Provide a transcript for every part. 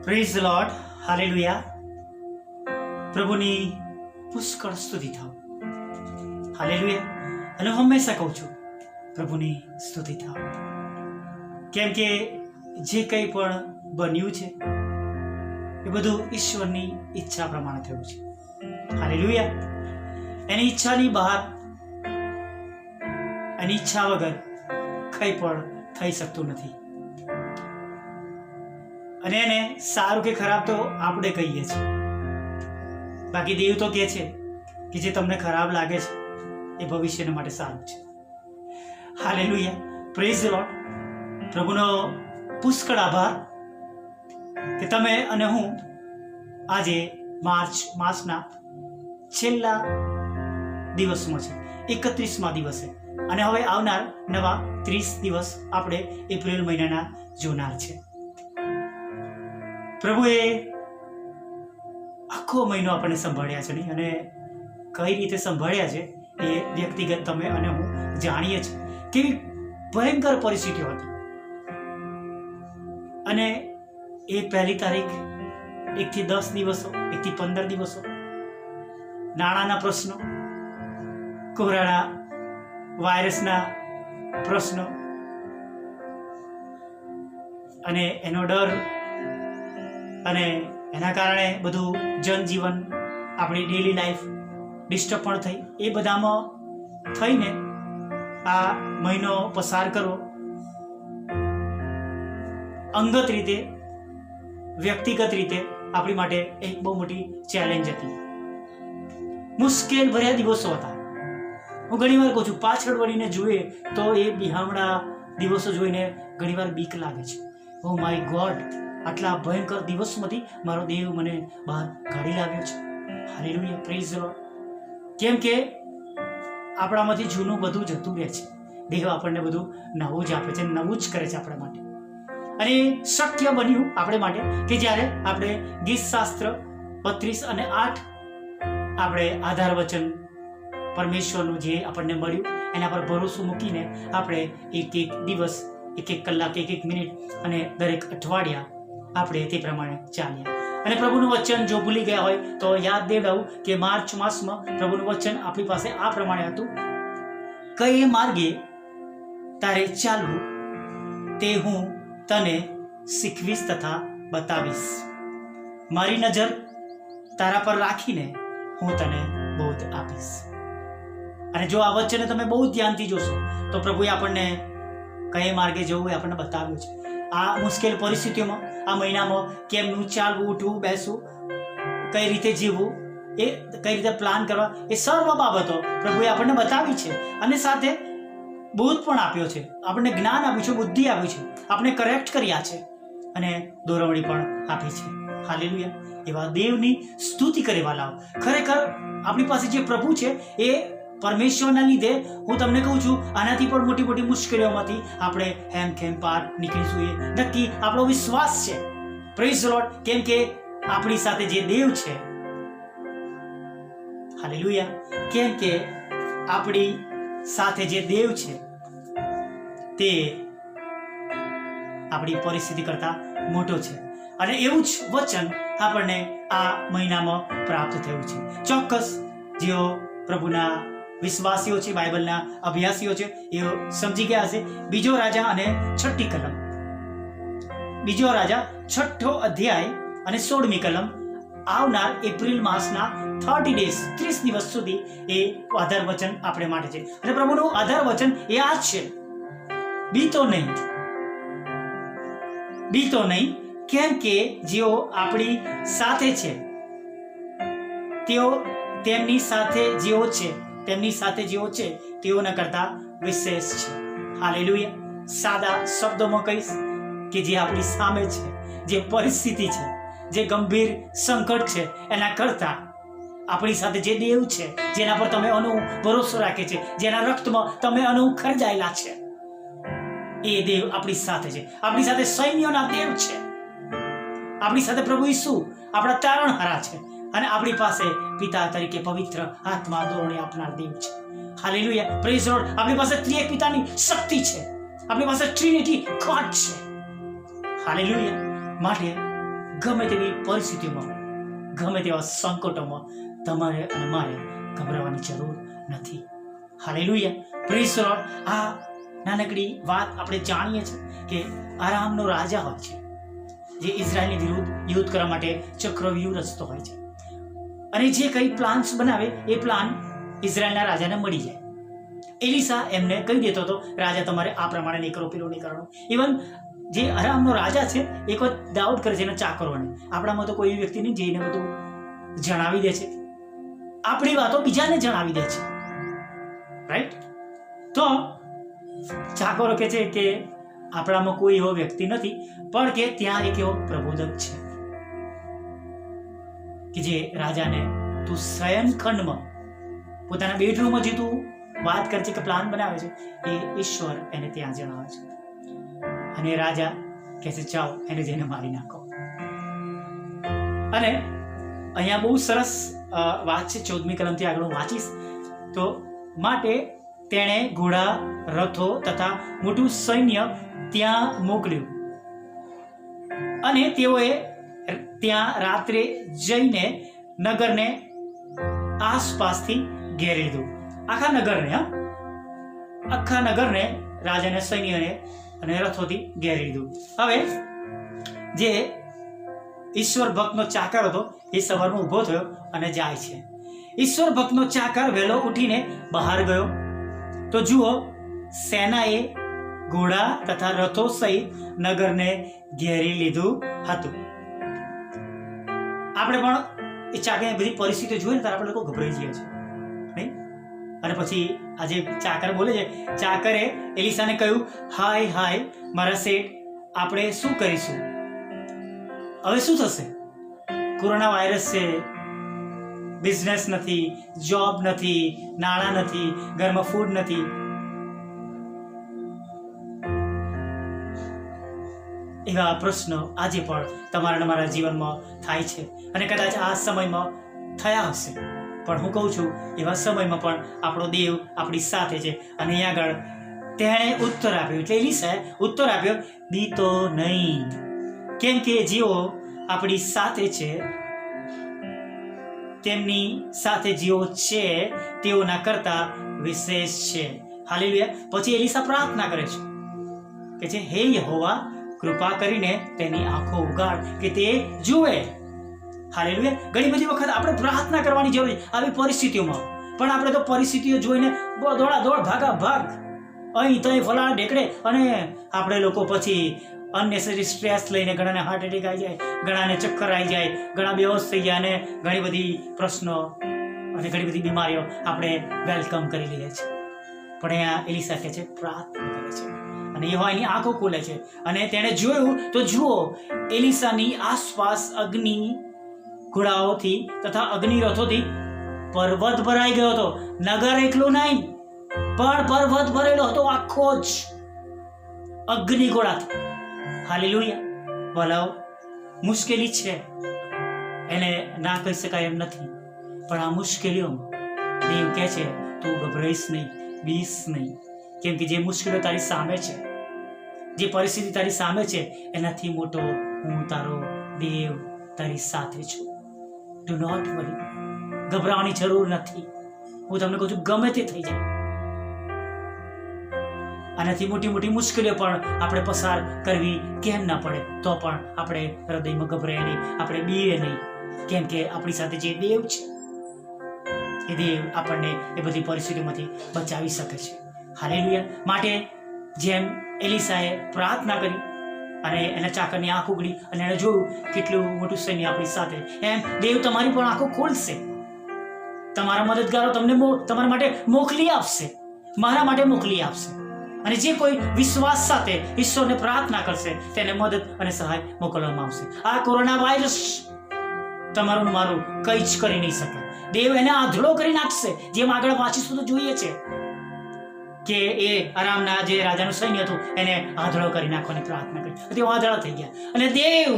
Praise the lord, hallelujah. પ્રભુની પુષ્કળ સ્તુતિ થાવ, હાલેલુયા. અને હું હંમેશા કહું છું, પ્રભુની સ્તુતિ થાવ, કેમ કે જે કંઈ પણ બન્યું છે એ બધું ઈશ્વરની ઈચ્છા પ્રમાણે થયું છે, હાલેલુયા. એની ઈચ્છાની બહાર, એની ઈચ્છા વગર કંઈ પણ થઈ શકતું નથી. અને એને સારું કે ખરાબ તો આપણે કહીએ છીએ, બાકી દેવ તો કહે છે કે જે તમને ખરાબ લાગે છે એ ભવિષ્યના માટે સારું છે, હાલેલુયા. Praise the Lord. પ્રભુનો પુષ્કળ આભાર કે તમે અને હું આજે માર્ચ માસના છેલ્લા દિવસમાં છે, 31મા દિવસે, અને હવે આવનાર નવા 30 દિવસ આપણે એપ્રિલ મહિનાના જોનાર છે. પ્રભુએ આખો મહિનો આપણને સંભાળ્યા છે નહીં, અને કઈ રીતે સંભાળ્યા છે એ વ્યક્તિગત તમે અને હું જાણીએ છીએ. કેવી ભયંકર પરિસ્થિતિઓ હતી, અને એ પહેલી તારીખ 1 થી 10 દિવસો, 1 થી 15 દિવસો, નાણાંના પ્રશ્નો, કોરોના વાયરસના પ્રશ્નો, અને એનો ડર, અને એના કારણે બધું જનજીવન, આપણી ડેલી લાઈફ ડિસ્ટર્બ પણ થઈ. એ બધામાં થઈને આ મહિનો પસાર કરવો અંગત રીતે, વ્યક્તિગત રીતે આપણી માટે એક બહુ મોટી ચેલેન્જ હતી. મુશ્કેલ ભર્યા દિવસો હતા. હું ઘણીવાર કહું છું, પાછળ વળીને જોઈએ તો એ બિહામણા દિવસો જોઈને ઘણીવાર બીક લાગે છે. ઓ માય ગોડ, આટલા ભયંકર દિવસમાંથી મારો દેવ મને બહાર કાઢી લાવ્યો છે, હાલેલુયા. Praise the lord. કેમ કે આપણામાંથી જૂનું બધું જતું રહે છે, દેવ આપણને બધું નવું જ આપે છે, નવું જ કરે છે આપણા માટે. અને શક્ય બન્યું આપણે માટે કે જ્યારે આપણે ગીતશાસ્ત્ર 32 અને 8 આપણે આધાર વચન પરમેશ્વરનું જે આપણને મળ્યું એના પર ભરોસો મૂકીને આપણે એક દિવસ, એક કલાક, એક મિનિટ, અને દરેક અઠવાડિયા આપણે તે પ્રમાણે ચાલ્યા. અને પ્રભુનું વચન જો ભૂલી ગયા હોય તો યાદ દેવડાવું કે માર્ચ માસમાં પ્રભુનું વચન આપણી પાસે આ પ્રમાણે હતું: કઈ માર્ગે તારે ચાલવું તે હું તને શીખવીશ તથા બતાવીશ. મારી નજર તારા પર રાખીને હું તને બોધ આપીશ. અને જો આ વચને તમે બહુ ધ્યાનથી જોશો તો પ્રભુએ આપણને કઈ માર્ગે જવું એ આપણને બતાવ્યું છે. આ મુશ્કેલ પરિસ્થિતિઓમાં, આ મહિનામાં કેમનું ચાલવું, ઉઠવું, બેસવું, કઈ રીતે જીવવું, એ કઈ રીતે પ્લાન કરવા, એ સર્વ બાબતો પ્રભુએ આપણને બતાવી છે. અને સાથે બોધ પણ આપ્યો છે, આપણને જ્ઞાન આપ્યું છે, બુદ્ધિ આપી છે, આપણે કરેક્ટ કર્યા છે, અને દોરવણી પણ આપી છે, હાલેલુયા. એવા દેવની સ્તુતિ કરવા લાવો. ખરેખર આપણી પાસે જે પ્રભુ છે એ પરમેશ્વરના લીધે હું તમને કહું છું, આનાથી પણ મોટી મોટી મુશ્કેલીઓમાંથી આપણે હેમખેમ પાર નીકળીશું, એ નક્કી આપણો વિશ્વાસ છે. Praise the lord. કેમ કે આપણી સાથે જે દેવ છે, હાલેલુયા, કેમ કે આપણી સાથે જે દેવ છે તે આપણી પરિસ્થિતિ કરતા મોટો છે. અને એવું જ વચન આપણને આ મહિનામાં પ્રાપ્ત થયું છે. ચોક્કસ જેઓ પ્રભુના વિશ્વાસીઓ છે, બાઇબલના અભ્યાસીઓ છે, એ સમજી ગયા હશે. બીજો રાજા અને 6ઠી કલમ, બીજો રાજા 6ઠો અધ્યાય અને 16મી કલમ, આવનાર એપ્રિલ માસના 30 ડેઝ, 30 દિવસ સુધી એ આધાર વચન આપણે માટે છે. અને પ્રભુનું આધાર વચન એ આ જ છે: બીતો નહીં, બીતો નહીં. કેમ કે જેઓ આપણી સાથે છે તેઓ તેમની સાથે જેઓ છે, તેમની સાથે જેઓ છે તેઓના કરતા વિશેષ છે, હાલેલુયા. સાદા શબ્દોમાં કહીશ કે જે આપણી સામે છે, જે પરિસ્થિતિ છે, જે ગંભીર સંકટ છે, એના કરતા આપણી સાથે જે દેવ છે, જેના પર તમે ભરોસો રાખે છે, જેના રક્તમાં તમે ખરજાયેલા છે, એ દેવ આપણી સાથે છે. આપણી સાથે સૈન્યોના દેવ છે. આપણી સાથે પ્રભુ ઈસુ આપણા તારણહારા છે. અને આપણી પાસે પિતા તરીકે પવિત્ર આત્મા દોરણી આપનાર દેવ છે, હાલેલુયા. Praise the lord. આપણી પાસે ત્રિએક પિતાની શક્તિ છે, આપણી પાસે ટ્રિનિટી ગોડ છે, હાલેલુયા. માટે ગમે તેવી પરિસ્થિતિઓમાં, ગમે તેવા સંકટોમાં તમારે અને મારે ગભરાવાની જરૂર નથી. Hallelujah, praise the lord. આ નાનકડી વાત આપણે જાણીએ છીએ કે આરામનો રાજા હોય છે, જે ઇઝરાયલની વિરુદ્ધ યુદ્ધ કરવા માટે ચક્રવ્યૂહ રચતો હોય છે, અને જે કંઈ પ્લાન્સ બનાવે એ પ્લાન ઇઝરાયલના રાજાને મળી જાય. એલિસા એમને કહી દેતો હતો, રાજા તમારે આ પ્રમાણે નહીં કરો, પેલું નહીં કરવાનું. ઇવન જે અરામનો રાજા છે એક વખત ડાઉટ કરે છે એના ચાકરોને. આપણામાં તો કોઈ વ્યક્તિ નહીં જઈને બધું જણાવી દે છે, આપણી વાતો બીજાને જણાવી દે છે, રાઈટ? તો ચાકરો કહે છે કે આપણામાં કોઈ એવો વ્યક્તિ નથી, પણ કે ત્યાં એક એવો પ્રબોધક છે કે જે રાજાને તું શયનખંડમાં પોતાના બેડરૂમમાં જે તું વાત કરે છે કે પ્લાન બનાવે છે એ ઈશ્વર એને ત્યાં જણાવે છે. અને રાજા કહે છે જાઓ એને જઈને મારી નાખો. અને અહીંયા બહુ સરસ વાત છે, 14મી કલમથી આગળ હું વાંચીશ. તો માટે તેણે ઘોડા, રથો તથા મોટું સૈન્ય ત્યાં મોકલ્યું, અને તેઓએ ત્યાં રાત્રે જઈને નગરને આસપાસથી ઘેરી લીધું. આખા નગરને રાજાને, સૈન્યને અને રથોથી ઘેરી લીધું. હવે જે ઈશ્વર ભક્તનો ચાકર હતો એ સવારમાં ઊભો થયો અને જાય છે. ઈશ્વર ભક્તનો ચાકર વહેલો ઉઠીને બહાર ગયો તો જુઓ, સેનાએ ઘોડા તથા રથો સહિત નગરને ઘેરી લીધું હતું. આપણે પણ એ ચાકરની બધી પરિસ્થિતિઓ જોઈએ ને ત્યારે આપણે લોકો ગભરાઈ જઈએ છીએ, નહીં? અને પછી આજે ચાકર બોલે છે, ચાકરે એલિસાને કહ્યું, હાય હાય મારા શેઠ, આપણે શું કરીશું? હવે શું થશે? કોરોના વાયરસ છે, બિઝનેસ નથી, જોબ નથી, નાણાં નથી, ઘરમાં ફૂડ નથી. એવા પ્રશ્નો આજે પણ તમારા મારા જીવનમાં થાય છે, અને કદાચ આ સમયમાં થયા હશે. પણ હું કહું છું, એવા સમયમાં પણ આપણો દેવ આપણી સાથે છે. અને અહીંયા આગળ તેણે ઉત્તર આપ્યો, એટલે એલિસાએ ઉત્તર આપ્યો, બીતો નહીં, કેમ કે જેઓ આપણી સાથે છે તેમની સાથે જેઓ છે તેઓના કરતા વિશેષ છે. હાલેલુયા. પછી એલિસા પ્રાર્થના કરે છે કે છે, હે યહોવા, કૃપા કરીને તેની આંખો ઉગાડ કે તે જુએ. હાલેલુયા. ઘણી બધી વખત આપણે પ્રાર્થના કરવાની જરૂર છે આવી પરિસ્થિતિઓમાં, પણ આપણે તો પરિસ્થિતિઓ જોઈને દોડા દોડ, ભાગા ભાગ, અહીં તહીં ફલાણા ઢેકડે, અને આપણે લોકો પછી અનનેસેસરી સ્ટ્રેસ લઈને ઘણાને હાર્ટ એટેક આવી જાય, ઘણાને ચક્કર આવી જાય, ઘણા બેહોશ થઈ જાય, અને ઘણી બધી પ્રશ્નો અને ઘણી બધી બીમારીઓ આપણે વેલકમ કરી લઈએ છીએ. પણ અહીંયા એલિસા કહે છે, પ્રાર્થના કરે છે, અને યહોવા એની આંખો ખોલે છે. અને તેણે જોયું તો જુઓ, એલિસાની આસપાસ અગ્નિ ઘોડાઓથી તથા અગ્નિ રથોથી પર્વત ભરાઈ ગયો હતો. નગર એકલું નહીં, પણ પર્વત ભરેલો હતો આખો જ અગ્નિ ઘોડાથી. હાલેલુયા. ભલાઓ, મુશ્કેલી છે, એને ના કહી શકાય એમ નથી, પણ આ મુશ્કેલીઓમાં દેવ કહે છે, તું ગભરાઈશ નહીં, બીસ નહીં, કેમ કે જે મુશ્કેલીઓ તારી સામે છે, જે પરિસ્થિતિ તારી સામે છે, એનાથી મોટો હું તારો દેવ તારી સાથે છું. ડુ નોટ વરી, ગભરાવાની જરૂર નથી. હું તમને કહું છું, ગમે તે થઈ જાય, આનાથી મોટી મોટી મુશ્કેલીઓ પણ આપણે પસાર કરવી કેમ ના પડે, તો પણ આપણે હૃદયમાં ગભરાય નહીં, આપણે બીએ નહીં, કેમ કે આપણી સાથે જે દેવ છે એ દેવ આપણને એ બધી પરિસ્થિતિઓમાંથી બચાવી શકે છે. હાલેલુયા. માટે જેમ એલિસાએ પ્રાર્થના કરી અને એના ચાકરની આંખ ઉગડી અને એને જોયું કેટલું મોટું સૈન્ય આપણી સાથે, એમ દેવ તમારી પણ આંખો ખોલશે, તમારા મદદગારો તમને તમારા માટે મોકલી આપશે, મારા માટે મોકલી આપશે. અને જે કોઈ વિશ્વાસ સાથે ઈશ્વરને પ્રાર્થના કરશે તેને મદદ અને સહાય મોકલવામાં આવશે. આ કોરોના વાયરસ તમારું મારું કંઈ જ કરી નહીં શકે. દેવ એને આંધળો કરી નાખશે. જેમ આગળ વાંચીશું તો જોઈએ છે કે એ આરામના જે રાજાનું સૈન્ય હતું એને આંધળો કરી નાખવાની પ્રાર્થના કરી, તેઓ આંધળા થઈ ગયા. અને દેવ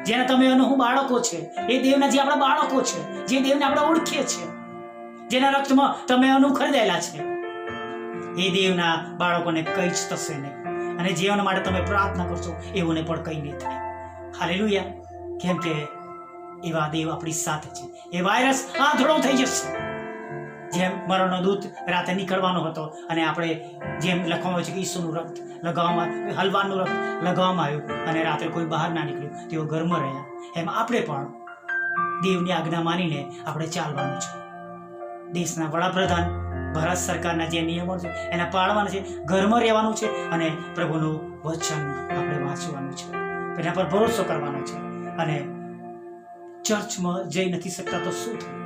જેના તમે અને હું બાળકો છે, એ દેવના જે આપણા બાળકો છે, જે દેવને આપણે ઓળખીએ છીએ, જેના રક્તમાં તમે અનુ ખરીદેલા છે, એ દેવના બાળકોને કંઈ જ થશે નહીં. અને જેઓના માટે તમે પ્રાર્થના કરશો એઓને પણ કંઈ નહીં થાય. હાલેલુયા. કેમ કે એવા દેવ આપણી સાથે છે. એ વાયરસ આંધળો થઈ જશે. જેમ મરણનો દૂત રાતે નીકળવાનો હતો અને આપણે જેમ લખવામાં આવ્યું છે કે ઈસુનું રક્ત લગાવવામાં, હલવાનું રક્ત લગાવવામાં આવ્યું અને રાત્રે કોઈ બહાર ના નીકળ્યું, તેઓ ઘરમાં રહ્યા. એમ આપણે પણ દેવની આજ્ઞા માનીને આપણે ચાલવાનું છે. દેશના વડાપ્રધાન, ભારત સરકારના જે નિયમો છે એના પાળવાના છે, ઘરમાં રહેવાનું છે અને પ્રભુનું વચન આપણે વાંચવાનું છે, એના પર ભરોસો કરવાનો છે. અને ચર્ચમાં જઈ નથી શકતા તો શું થયું?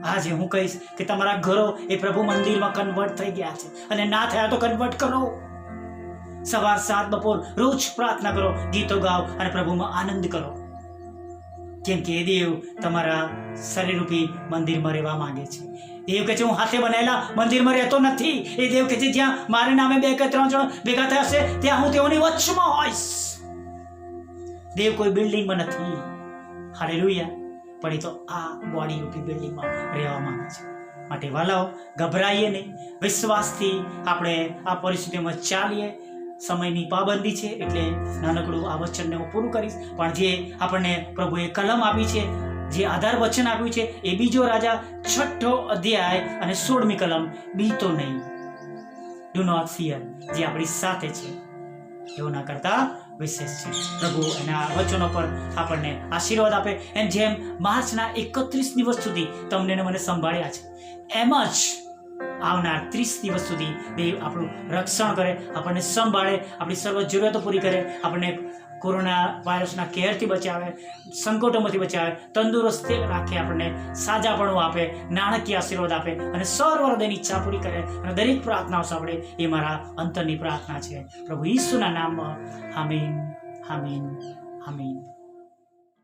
આજે હું કહીશ કે તમારા ઘરો એ પ્રભુ મંદિરમાં કન્વર્ટ થઈ ગયા છે, અને ના થયા તો કન્વર્ટ કરો. સવાર, સાત, બપોર રોજ પ્રાર્થના કરો, ગીતો ગાઓ અને પ્રભુમાં આનંદ કરો. કેમ કે એ દેવ તમારા શરીરરૂપી મંદિરમાં રહેવા માંગે છે. દેવ કે છે હું હાથે બનાવેલા મંદિરમાં રહેતો નથી. એ દેવ કે છે જ્યાં મારા નામે 2 કે 3 જણ ભેગા થયા હશે ત્યાં હું તેઓની વચમાં હોઈશ. દેવ કોઈ બિલ્ડિંગમાં નથી. હાલેલુયા. પણ એ તો આ બોડી રૂપી બિલ્ડિંગમાં રહેવા માંગે છે. માટે વાલાઓ, ગભરાઈએ નહીં, વિશ્વાસથી આપણે આ પરિસ્થિતિમાં ચાલીએ. સમયની પાબંદી છે એટલે નાનકડું આ વચનને હું પૂરું કરીશ. પણ જે આપણને પ્રભુએ કલમ આપી છે, જે આધાર વચન આપ્યું છે, એ 2 રાજા 6 અધ્યાય અને 16મી કલમ, બીતો નહીં, ડુ નોટ ફિયર, જે આપણી સાથે છે. એવું ના કરતા વિશેષ છે. પ્રભુ એના વચનો પર આપણને આશીર્વાદ આપે. એમ જેમ માર્ચના 31 દિવસ સુધી તમને મને સંભાળ્યા છે, એમ જ આવનાર 30 દિવસ સુધી દેવ આપણું રક્ષણ કરે, આપણને સંભાળે, આપણી સર્વ જરૂરિયાતો પૂરી કરે, આપણને કોરોના વાયરસના કેરથી બચાવે, સંકટોમાંથી બચાવે, તંદુરસ્તી રાખે, આપણને સાજાપણું આપે, નાણાકીય આશીર્વાદ આપે અને સર્વ હૃદયની ઈચ્છા પૂરી કરે અને દરેક પ્રાર્થનાઓ સાંભળે. એ મારા અંતરની પ્રાર્થના છે. પ્રભુ ઈસુના નામમાં. આમીન, આમીન.